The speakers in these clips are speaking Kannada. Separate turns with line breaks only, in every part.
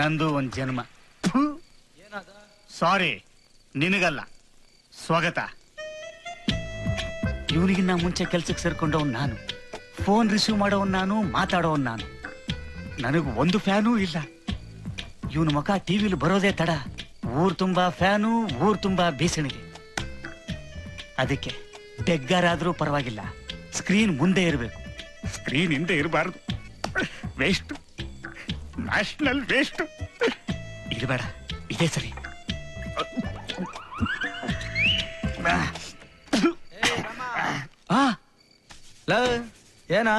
ನಂದು ಒಂದ್ ಜನ್ಮ. ಸಾರಿ, ನಿನಗಲ್ಲ, ಸ್ವಾಗತ. ಇವನಿಗಿನ್ನ ಮುಂಚೆ ಕೆಲ್ಸಕ್ಕೆ ಸೇರ್ಕೊಂಡವನ್ ನಾನು, ಫೋನ್ ರಿಸೀವ್ ಮಾಡೋವನ್ ನಾನು, ಮಾತಾಡೋವನ್ ನಾನು. ನನಗೂ ಒಂದು ಫ್ಯಾನೂ ಇಲ್ಲ. ಇವನ ಮುಖ ಟಿವಿಲಿ ಬರೋದೇ ತಡ. ಊರ್ ತುಂಬಾ ಫ್ಯಾನು, ಊರ್ ತುಂಬಾ ಬೀಸಣಿಗೆ. ಅದಕ್ಕೆ ಬೆಗ್ಗಾರಾದ್ರೂ ಪರವಾಗಿಲ್ಲ, ಸ್ಕ್ರೀನ್ ಮುಂದೆ ಇರಬೇಕು, ಸ್ಕ್ರೀನ್ ಹಿಂದೆ ಇರಬಾರ್ದು. Waste, national waste. ಇರಬೇಡ, ಇದೇ ಸರಿ.
ಏನ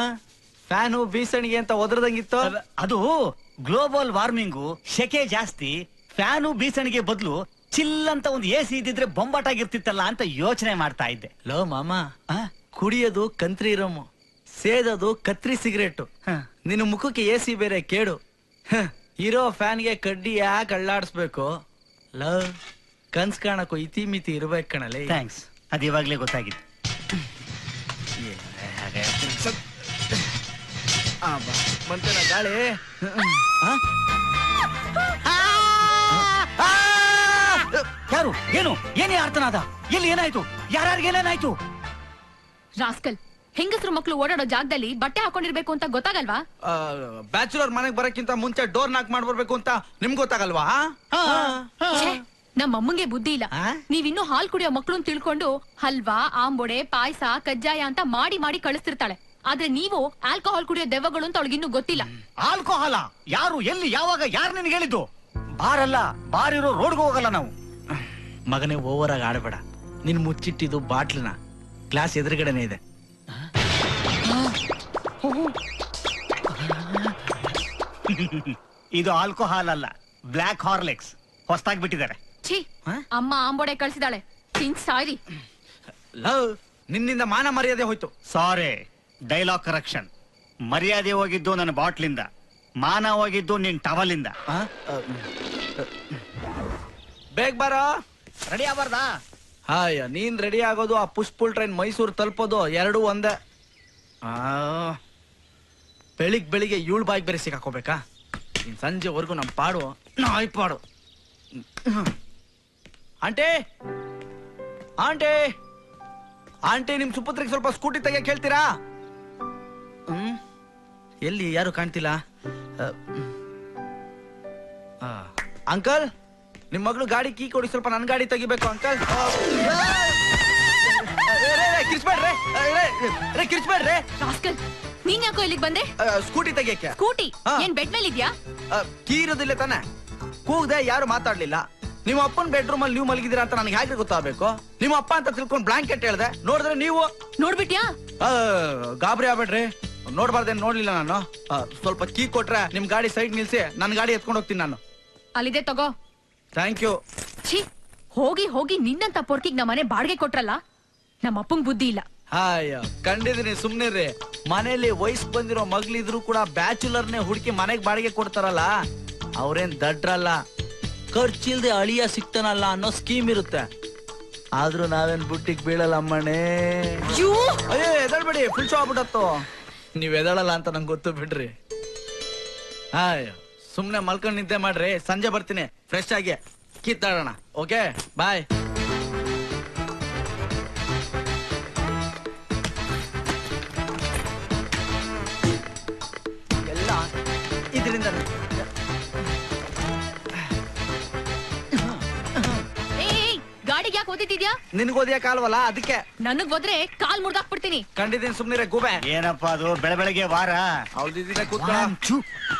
ಫ್ಯಾನು ಬೀಸಣಿಗೆ ಅಂತ ಒದರದಂಗಿತ್ತು?
ಅದು ಗ್ಲೋಬಲ್ ವಾರ್ಮಿಂಗು, ಶೆಕೆ ಜಾಸ್ತಿ. ಫ್ಯಾನು ಬೀಸಣಿಗೆ ಬದಲು ಚಿಲ್ಲಂತ ಒಂದು ಎಸಿ ಇದ್ದಿದ್ರೆ ಬೊಂಬಾಟಾಗಿರ್ತಿತ್ತಲ್ಲ ಅಂತ ಯೋಚನೆ ಮಾಡ್ತಾ ಇದ್ದೆ.
ಲೋ ಮಾಮ, ಕುಡಿಯೋದು ಕಂತ್ರಿ ರಮ್ಮು, ಸೇದೋದು ಕತ್ರಿ ಸಿಗರೇಟು. ನಿನ್ನ ಮುಖಕ್ಕೆ ಎಸಿ ಬೇರೆ ಕೇಡು. ಇರೋ ಫ್ಯಾನ್ಗೆ ಕಡ್ಡಿ ಯಾಕೆ ಅಳ್ಳಾಡಿಸ್ಬೇಕು? ಲವ್ ಕನ್ಸ್ ಕಾಣಕ್ಕೂ ಇತಿ ಮಿತಿ ಇರ್ಬೇಕು ಕಣಲೆ.
ಥ್ಯಾಂಕ್ಸ್, ಅದು ಇವಾಗ್ಲೇ ಗೊತ್ತಾಗಿತ್ತು.
ಬಂತಲ್ಲ ಗಾಳಿ.
ಯಾರು? ಏನು? ಏನೇ ಅರ್ಥನಾದ? ಎಲ್ಲಿ ಏನಾಯ್ತು? ಯಾರ್ಯಾರಿಗೇನೇನಾಯ್ತು?
ರಾಸ್ಕಲ್, ಹೆಂಗಸರು ಮಕ್ಕಳು ಓಡಾಡೋ ಜಾಗದಲ್ಲಿ ಬಟ್ಟೆ ಹಾಕೊಂಡಿರ್ಬೇಕು ಅಂತ ಗೊತ್ತಾಗಲ್ವಾ?
ಬ್ಯಾಚುಲರ್ ಮನೆಗ್ ಬರಕ್ಕಿಂತ ಮುಂಚೆ ಡೋರ್ ನಾಕ್ ಮಾಡ್ಬರ್ಬೇಕು ಅಂತ ನಿಮ್ಗೆ ಗೊತ್ತಾಗಲ್ವಾ?
ನಮ್ಮ ಅಮ್ಮಂಗೆ ಬುದ್ಧಿ ಇಲ್ಲ. ನೀವಿನ್ನೂ ಹಾಲ್ ಕುಡಿಯೋ ಮಕ್ಳು ತಿಳ್ಕೊಂಡು ಹಲ್ವಾ, ಆಂಬೊಡೆ, ಪಾಯಸ, ಕಜ್ಜಾಯ ಅಂತ ಮಾಡಿ ಮಾಡಿ ಕಳಿಸ್ತಿರ್ತಾಳೆ. ಆದ್ರೆ ನೀವು ಆಲ್ಕೋಹಾಲ್ ಕುಡಿಯೋ ದೆವ್ವಗಳು ಅಂತ ಅವಳಿಗಿನ್ನೂ ಗೊತ್ತಿಲ್ಲ.
ಆಲ್ಕೋಹಾಲ? ಯಾರು, ಎಲ್ಲಿ, ಯಾವಾಗ, ಯಾರು ನಿನ್ಗೆ ಹೇಳಿದ್ದು? ಬಾರಲ್ಲ, ಬಾರಿರೋ ರೋಡ್ಗೆ ಹೋಗಲ್ಲ ನಾವು.
ಮಗನೇ, ಓವರ್ ಆಗಿ ಆಡಬೇಡ. ನಿನ್ ಮುಚ್ಚಿಟ್ಟಿದ್ದು ಬಾಟ್ಲನ ಗ್ಲಾಸ್ ಎದುರುಗಡೆನೆ ಇದೆ.
ಇದು ಆಲ್ಕೋಹಾಲ್ ಅಲ್ಲ, ಬ್ಲಾಕ್ ಹಾರ್ಲಿಕ್ಸ್. ಹೊಸದಾಗಿ ಬಿಟ್ಟಿದ್ದಾರೆ.
ಛೀ, ಅಮ್ಮ ಆಂಬೊಡೆ ಕಳ್ಸಿದಾಳೆ, ತಿನ್ ಸಾಯ್ರಿ.
ಲವ್, ನಿನ್ನಿಂದ ಮಾನ ಮರ್ಯಾದೆ ಹೋಯ್ತು.
ಸಾರಿ, ಡೈಲಾಗ್ ಕರೆಕ್ಷನ್. ಮರ್ಯಾದೆ ಹೋಗಿದ್ದು ನನ್ನ ಬಾಟ್ಲಿಂದ, ಮಾನ ಹೋಗಿದ್ದು ನಿನ್ ಟವಲಿಂದ.
ಬೇಗ ಬಾರೋ.
ರೆಡಿ ಆಗಬಾರ್ದಾ?
ಹಾಯ, ನೀನ್ ರೆಡಿ ಆಗೋದು, ಆ ಪುಷ್ಪುಲ್ ಟ್ರೈನ್ ಮೈಸೂರು ತಲುಪೋದು ಎರಡೂ ಒಂದೇ. ಬೆಳಿಗ್ಗೆ 7 ಬಾಯಿಗೆ ಬೇರೆ ಸಿಕ್ಕಾಕೋಬೇಕಾ? ನೀನ್ ಸಂಜೆವರೆಗೂ ನಮ್ ಪಾಡು ನಾಯಿ ಪಾಡು. ಆಂಟಿ, ಆಂಟಿ, ಆಂಟಿ, ನಿಮ್ ಸುಪುತ್ರಿಗೆ ಸ್ವಲ್ಪ ಸ್ಕೂಟಿ ತೆಗಿಯಕ್ ಹೇಳ್ತೀರಾ? ಎಲ್ಲಿ ಯಾರು ಕಾಣ್ತಿಲ್ಲ. ಅಂಕಲ್, ನಿಮ್ ಮಗಳು ಗಾಡಿ ಕೀ ಕೊಡಿ, ಸ್ವಲ್ಪ ನನ್ ಗಾಡಿ ತೆಗಿಬೇಕು ಅಂಕಲ್. ಕಿರ್ಚ್ಬೇಡ್ರಿ.
ರಾಸ್ಕಲ್, ನೀನ್ ಯಾಕೋ ಇಲ್ಲಿಗೆ ಬಂದೆ?
ಸ್ಕೂಟಿ ತೆಗಿಯಕ್ಕೆ.
ಸ್ಕೂಟಿ ಏನ್ ಬೆಡ್ ಮೇಲೆ ಇದ್ಯಾ?
ಕೀ ಇರೋದಿಲ್ಲ ತಾನೆ. ಕೂಗ್ದೆ, ಯಾರು ಮಾತಾಡ್ಲಿಲ್ಲ. ನಿಮ್ಮ ಅಪ್ಪನ ಬೆಡ್ರೂಮ್ ಅಲ್ಲಿ ನೀವು ಮಲಗಿದ್ದೀರಾ ಅಂತ ನನಗೆ ಹೇಗೆ ಗೊತ್ತಾಗಬೇಕು? ನಿಮ್ಮ ಅಪ್ಪ ಅಂತ ತಿಳ್ಕೊಂಡು ಬ್ಲಾಂಕೆಟ್ ಹೇಳ್ದೆ, ನೋಡಿದ್ರೆ ನೀವು
ನೋಡ್ಬಿಟ್ಯಾ?
ಗಾಬರಿ ಆಗ್ಬೇಡ್ರಿ, ನೋಡ್ಬಾರ್ದೇನ್ ನೋಡ್ಲಿಲ್ಲ ನಾನು. ಸ್ವಲ್ಪ ಕೀ ಕೊಟ್ರೆ ನಿಮ್ ಗಾಡಿ ಸೈಡ್ ನಿಲ್ಸಿ ನನ್ ಗಾಡಿ ಎತ್ಕೊಂಡು ಹೋಗ್ತೀನಿ ನಾನು.
ಅಲ್ಲಿದೆ ತಗೋ.
Thank you.
ಛೀ, ಹೋಗಿ ಹೋಗಿ ನಿನ್ನಂತ ಪೊರ್ಕಿಗ್ ನಮ್ಮ ಮನೆ ಬಾಡಿಗೆ ಕೊಟ್ರಲ್ಲ. ನಮ್ಮ ಅಪ್ಪಂಗ್ ಬುದ್ಧಿ ಇಲ್ಲ.
ಹಾಯ, ಕಂಡಿದ್ದೀನಿ, ಸುಮ್ನಿರ್ರಿ. ಮನೇಲಿ ವಯಸ್ಸು ಬಂದಿರೋ ಮಗ್ಲಿದ್ರು ಕೂಡ ಬ್ಯಾಚುಲರ್ನೇ ಹುಡುಕಿ ಮನೆಗ್ ಬಾಡಿಗೆ ಕೊಡ್ತಾರಲ್ಲ, ಅವ್ರೇನ್ ದಡ್ರಲ್ಲ. ಖರ್ಚಿಲ್ದೆ ಅಳಿಯ ಸಿಕ್ತಾನಲ್ಲ ಅನ್ನೋ ಸ್ಕೀಮ್ ಇರುತ್ತೆ. ಆದ್ರೂ ನಾವೇನ್ ಬುಟ್ಟಿಗೆ ಬೀಳಲ್ಲ ಅಮ್ಮಣ್ಣೆ. ಅಯ್ಯೋ, ಎದಳ್ಬೇಡಿ, ಫುಲ್ ಶೋ ಆಗ್ಬಿಟ್ಟತ್ತು. ನೀವ್ ಎದಳಲ್ಲ ಅಂತ ನಂಗೆ ಗೊತ್ತು ಬಿಡ್ರಿ. ಹಾಯ್, ಸುಮ್ನೆ ಮಲ್ಕೊಂಡ್ ನಿದ್ದೆ ಮಾಡ್ರಿ, ಸಂಜೆ ಬರ್ತೀನಿ ಫ್ರೆಶ್ ಆಗಿ ಕಿತ್ತಾಡೋಣ. ಓಕೆ, ಬಾಯ್. ಎಲ್ಲ ಇದರಿಂದ
ಗಾಡಿಗೆ ಯಾಕೆ ಓದಿದ್ಯಾ?
ನಿನ್ಗೆ ಓದಿಯಕ್ಕಾಲ್ವಲ್ಲ, ಅದಕ್ಕೆ.
ನನಗ್ ಹೋದ್ರೆ ಕಾಲ್ ಮುರ್ದಾಕ್ಬಿಡ್ತೀನಿ.
ಕಂಡಿದ್ದೀನಿ, ಸುಮ್ನಿರೆ ಗೂಬೆ.
ಏನಪ್ಪಾ ಅದು ಬೆಳಗ್ಗೆ ವಾರ?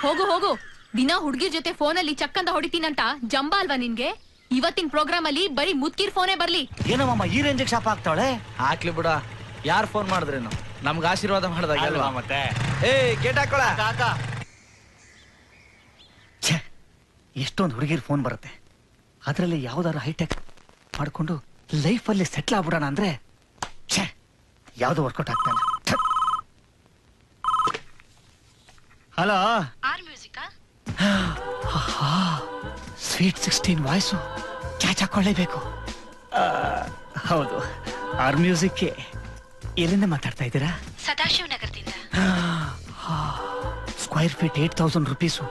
ಹೋಗು ಹೋಗು, ದಿನ ಹುಡ್ಗಿರ್ ಜೊತೆ ಫೋನಲ್ಲಿ ಚಕ್ಕಂದ ಹೊಡಿತೀನಂತ ಜಂಬ ಅಲ್ವಾ ನಿನ್ಗೆ? ಇವತ್ತಿನ ಪ್ರೋಗ್ರಾಮ್ ಅಲ್ಲಿ ಬರೀ ಮುದ್ಕಿರ್ ಫೋನೇ ಬರ್ಲಿ.
ಏನಮ್ಮ ಈ ರೇಂಜ್ ಶಾಪ್ ಆಗ್ತಾವಳೆ?
ಹಾಕ್ಲಿ ಬಿಡ, ಯಾರು ಫೋನ್ ಮಾಡಿದ್ರೇನು? ನಮ್ಗೆ ಆಶೀರ್ವಾದ ಮಾಡ್ದಾಗ
ಮತ್ತೆ.
ಗೇಟ್ ಹಾಕೊಳ.
ಎಷ್ಟೊಂದು ಹುಡುಗಿರ್ ಫೋನ್ ಬರುತ್ತೆ, ಅದ್ರಲ್ಲಿ ಯಾವ್ದಾದ್ರು ಹೈಟೆಕ್ ಮಾಡ್ಕೊಂಡು ಲೈಫ್ ಅಲ್ಲಿ ಸೆಟ್ಲ್ ಆಗ್ಬಿಡೋಣ ಅಂದ್ರೆ ಯಾವ್ದು ವರ್ಕೌಟ್ ಆಗ್ತಾನೆ. ಹಲೋ, ಸ್ವೀಟ್ 16 ವಾಯ್ಸು ಕ್ಯಾಚ್ ಹಾಕೊಳ್ಳೇಬೇಕು. ಹೌದು, ಆರ್ ಮ್ಯೂಸಿಕ್. ಎಲ್ಲಿಂದ ಮಾತಾಡ್ತಾ ಇದ್ದೀರಾ?
ಸದಾಶಿವ ನಗರದಿಂದ.
Square feet 8,000 rupees.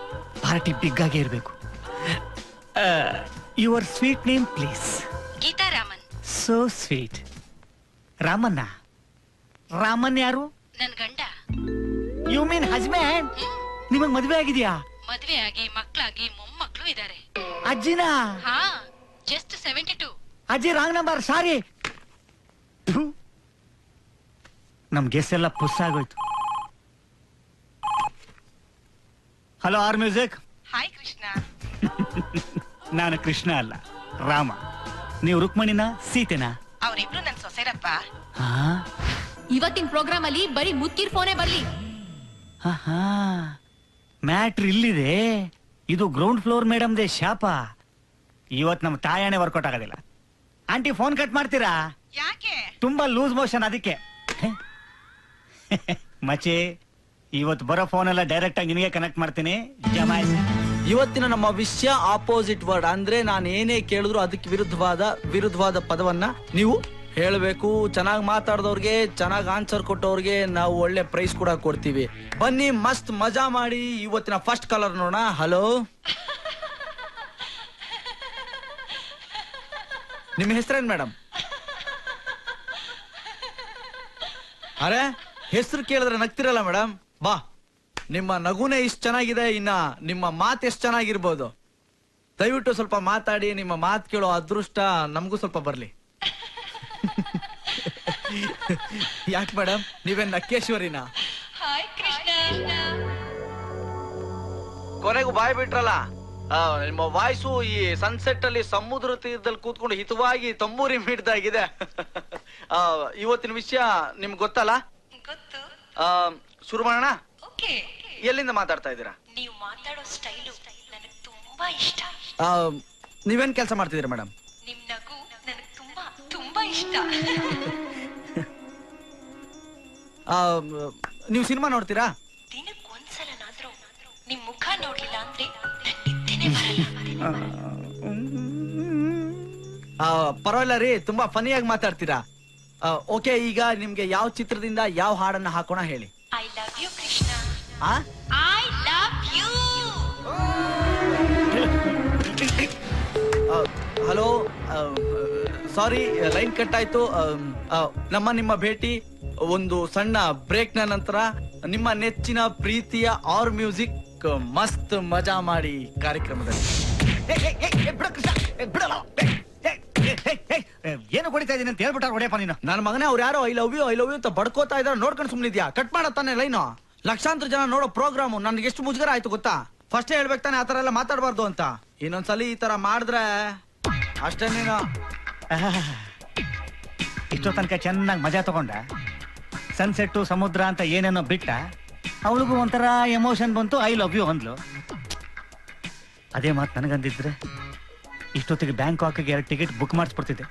Party big ಆಗೇ ಇರಬೇಕು. Your sweet name please.
Geetha Raman.
So sweet. ರಾಮನ್ನ? ರಾಮನ್ ಯಾರು?
ನನ್ ಗಂಡ.
You mean husband? ನಿಮಗ್ ಮದ್ವೆ ಆಗಿದ್ಯಾ?
ಮದ್ವೆ ಆಗಿ ಮಕ್ಳಾಗಿ ಮೊಮ್ಮಕ್ಳು ಇದಾರೆ.
ಅಜ್ಜಿನ?
ಹಾ, ಜಸ್ಟ್ 72.
ಅಜ್ಜಿ ರಾಂಗ್ ನಂಬರ್, ಸಾರಿ. ನಮ್ ಗೆಸ್ ಎಲ್ಲ ಪುಸ್ ಆಗೋಯ್ತು. Hello, R music.
Hi Krishna.
ನಾನು ಕೃಷ್ಣ ಅಲ್ಲ, ರಾಮ. ನೀವು ರುಕ್ಮಣಿನ, ಸೀತೆನಾ?
ಅವರಿಬ್ರು ನನ್ ಸೊಸೆರಪ್ಪ.
ಇವತ್ತಿನ ಪ್ರೋಗ್ರಾಮ್ ಅಲ್ಲಿ ಬರೀ ಮುದ್ಕಿರ್ ಫೋನೇ ಬರ್ಲಿ.
ಮ್ಯಾಟ್ರ್ ಇಲ್ಲಿದೆ. ಇದು ಗ್ರೌಂಡ್ ಫ್ಲೋರ್ ಮೇಡಮ್ದೆ ಶಾಪ. ಇವತ್ ನಮ್ ತಾಯಣೆ ವರ್ಕೌಟ್ ಆಗೋದಿಲ್ಲ. ಆಂಟಿ ಫೋನ್ ಕಟ್ ಮಾಡ್ತೀರಾ?
ಯಾಕೆ?
ತುಂಬಾ ಲೂಸ್ ಮೋಷನ್, ಅದಕ್ಕೆ. ಮಚೆ, ಇವತ್ತು ಬರೋ ಫೋನ್ ಎಲ್ಲ ಡೈರೆಕ್ಟ್ ಆಗಿ ನಿನಗೆ ಕನೆಕ್ಟ್ ಮಾಡ್ತೀನಿ. ಜಮಾಯಿಸಿ.
ಇವತ್ತಿನ ನಮ್ಮ ವಿಷಯ ಆಪೋಸಿಟ್ ವರ್ಡ್. ಅಂದ್ರೆ ನಾನು ಏನೇ ಕೇಳಿದ್ರು ಅದಕ್ಕೆ ವಿರುದ್ಧವಾದ ಪದವನ್ನ ನೀವು ಹೇಳಬೇಕು. ಚೆನ್ನಾಗಿ ಮಾತಾಡಿದವ್ರಿಗೆ, ಚೆನ್ನಾಗಿ ಆನ್ಸರ್ ಕೊಟ್ಟವ್ರಿಗೆ ನಾವು ಒಳ್ಳೆ ಪ್ರೈಸ್ ಕೂಡ ಕೊಡ್ತೀವಿ. ಬನ್ನಿ, ಮಸ್ತ್ ಮಜಾ ಮಾಡಿ. ಇವತ್ತಿನ ಫಸ್ಟ್ ಕಾಲರ್ ನೋಡೋಣ. ಹಲೋ, ನಿಮ್ಮ ಹೆಸರೇನ್ ಮೇಡಮ್? ಅರೆ, ಹೆಸರು ಕೇಳಿದ್ರೆ ನಗ್ತಿರಲ್ಲ ಮೇಡಮ್. ಬಾ, ನಿಮ್ಮ ನಗುನೇ ಇಷ್ಟು ಚೆನ್ನಾಗಿದೆ, ಇನ್ನ ನಿಮ್ಮ ಮಾತು ಎಷ್ಟು ಚೆನ್ನಾಗಿರ್ಬೋದು. ದಯವಿಟ್ಟು ಸ್ವಲ್ಪ ಮಾತಾಡಿ. ನಿಮ್ಮ ಮಾತು ಕೇಳೋ ಅದೃಷ್ಟ ನಮಗೂ ಸ್ವಲ್ಪ ಬರ್ಲಿ. ಯಾಕೆ ಮೇಡಮ್, ನೀವೇನ್ ನಕ್ಕೇಶ್ವರಿನಾ?
ಹಾಯ್ ಕೃಷ್ಣ.
ಕೊನೆಗೂ ಬಾಯ್ ಬಿಟ್ರಲ್ಲ. ನಿಮ್ಮ ವಾಯ್ಸು ಈ ಸನ್ಸೆಟ್ ಅಲ್ಲಿ ಸಮುದ್ರ ತೀರದಲ್ಲಿ ಕೂತ್ಕೊಂಡು ಹಿತವಾಗಿ ತಂಬೂರಿ ಮಿಡ್ದಾಗಿದೆ. ಇವತ್ತಿನ ವಿಷಯ ನಿಮ್ಗೆ ಗೊತ್ತಲ್ಲ?
ಗೊತ್ತು.
ಶುರು ಮಾಡೋಣ.
ಓಕೆ.
ಎಲ್ಲಿಂದ ಮಾತಾಡ್ತಾ ಇದ್ದೀರಾ?
ನೀವು ಮಾತಾಡೋ ಸ್ಟೈಲು ನನಗೆ ತುಂಬಾ ಇಷ್ಟ.
ನೀವೇನ್ ಕೆಲಸ ಮಾಡ್ತಿದ್ದೀರಾ ಮೇಡಮ್?
ನಿಮ್ ನಗು ನನಗೆ ತುಂಬಾ ತುಂಬಾ ಇಷ್ಟ.
ನೀವು ಸಿನಿಮಾ ನೋಡ್ತೀರಾ?
ದಿನಕ್ಕೆ ಒಂದ್ಸಲನಾದ್ರೂ ನಿಮ್ ಮುಖ ನೋಡ್ಲಿಲ್ಲ ಅಂದ್ರೆ ನನ್ ನಿದ್ದೆನೇ ಬರಲ್ಲ.
ಪರವಾಗಿಲ್ಲ ರೀ, ತುಂಬಾ ಫನಿಯಾಗಿ ಮಾತಾಡ್ತೀರಾ. ಓಕೆ, ಈಗ ನಿಮ್ಗೆ ಯಾವ ಚಿತ್ರದಿಂದ ಯಾವ ಹಾಡನ್ನ ಹಾಕೋಣ ಹೇಳಿ.
I love you Krishna. I love you.
Hello, sorry line cut ಆಯ್ತು. ನಿಮ್ಮ ಭೇಟಿ ಒಂದು ಸಣ್ಣ ಬ್ರೇಕ್ ನ ನಂತರ ನಿಮ್ಮ ನೆಚ್ಚಿನ ಪ್ರೀತಿಯ ಆರ್ ಮ್ಯೂಸಿಕ್ ಮಸ್ತ್ ಮಜಾ ಮಾಡಿ ಕಾರ್ಯಕ್ರಮದಲ್ಲಿ.
ಏನು ಹೊಡಿತಾ ಇದೀನಿ ಅಂತ ಹೇಳ್ಬಿಟ್ಟಾರ ಹೊಡೆಯಪ್ಪ ನೀನು.
ನನ್ನ ಮಗನೇ, ಅವ್ರು ಯಾರೋ ಐ ಲವ್ ಯು ಅಂತ ಬಡ್ಕೋತಾ ಇದಾರೆ. ನೋಡ್ಕೊಂಡು ಸುಮ್ನಿದ್ಯಾ? Cut ಮಾಡತ್ತಾನೆ line. ಲಕ್ಷಾಂತರ ಜನ ನೋಡೋ ಪ್ರೋಗ್ರಾಮು. ನನ್ಗೆ ಎಷ್ಟು ಮುಜುಗರ ಆಯ್ತು ಗೊತ್ತಾ? ಫಸ್ಟೇ ಹೇಳ್ಬೇಕು ತಾನೆ ಆತರ ಎಲ್ಲ ಮಾತಾಡಬಾರ್ದು ಅಂತ. ಇನ್ನೊಂದ್ಸಲಿ ಈ ತರ ಮಾಡಿದ್ರೆ ಅಷ್ಟೇ ನೀನು.
ಇಷ್ಟೋ ತನಕ ಚೆನ್ನಾಗಿ ಮಜಾ ತಗೊಂಡ. ಸನ್ಸೆಟ್ಟು, ಸಮುದ್ರ ಅಂತ ಏನೇನೋ ಬಿಟ್ಟ. ಅವಳಿಗೂ ಒಂಥರ ಎಮೋಷನ್ ಬಂತು, ಐ ಲವ್ ಯು ಅಂದ್ಲು. ಅದೇ ಮಾತು ನನಗಂದಿದ್ರೆ ಇಷ್ಟೊತ್ತಿಗೆ ಬ್ಯಾಂಕಾಕ್ಗೆ 2 ಟಿಕೆಟ್ ಬುಕ್ ಮಾಡಿಸ್ಬಿಡ್ತಿದ್ದೆ.